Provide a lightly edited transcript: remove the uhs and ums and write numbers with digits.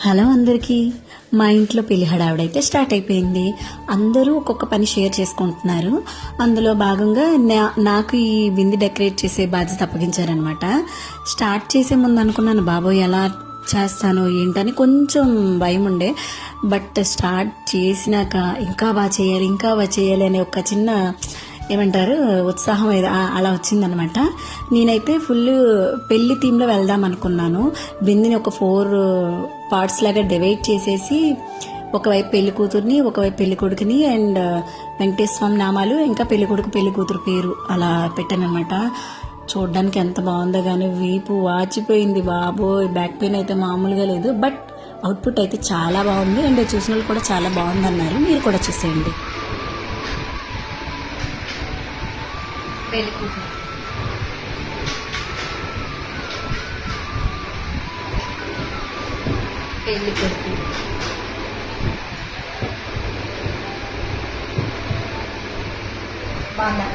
Hello అందరికీ. మా ఇంట్లో పెళ్లి హడావిడైతే స్టార్ట్ అయిపోయింది. అందరూ ఒక్కొక్క పని షేర్ చేసుకుంటున్నారు. అందులో భాగంగా నాకు ఈ విందు డెకరేట్ చేసే బాధ్యత అప్పగించారనమాట. స్టార్ట్ చేసే ముందు అనుకున్నాను, బాబోయ్ ఎలా చేస్తాను ఏంటని కొంచెం భయం ఉండే. బట్ స్టార్ట్ చేసినాక ఇంకా బాగా చేయాలి అనే ఒక చిన్న ఏమంటారు ఉత్సాహం అలా వచ్చిందనమాట. నేనైతే ఫుల్ పెళ్లి థీమ్లో వెళ్దాం అనుకున్నాను. బిందుని ఒక 4 పార్ట్స్ లాగా డివైడ్ చేసేసి ఒకవైపు పెళ్లి కూతుర్ని, ఒకవైపు పెళ్లి కొడుకుని అండ్ వెంకటేశ్వర స్వామి నామాలు, ఇంకా పెళ్లి కొడుకు పెళ్లి కూతురు పేరు అలా పెట్టాను అనమాట. చూడడానికి ఎంత బాగుందో కానీ వీపు వాచిపోయింది బాబోయ్. బ్యాక్ పెయిన్ అయితే మామూలుగా లేదు. బట్ అవుట్పుట్ అయితే చాలా బాగుంది అండ్ చూసిన వాళ్ళు కూడా చాలా బాగుందన్నారు. మీరు కూడా చూసేయండి. పెళ్లి కూతురు, పెళ్లి కొడుకు, బాగా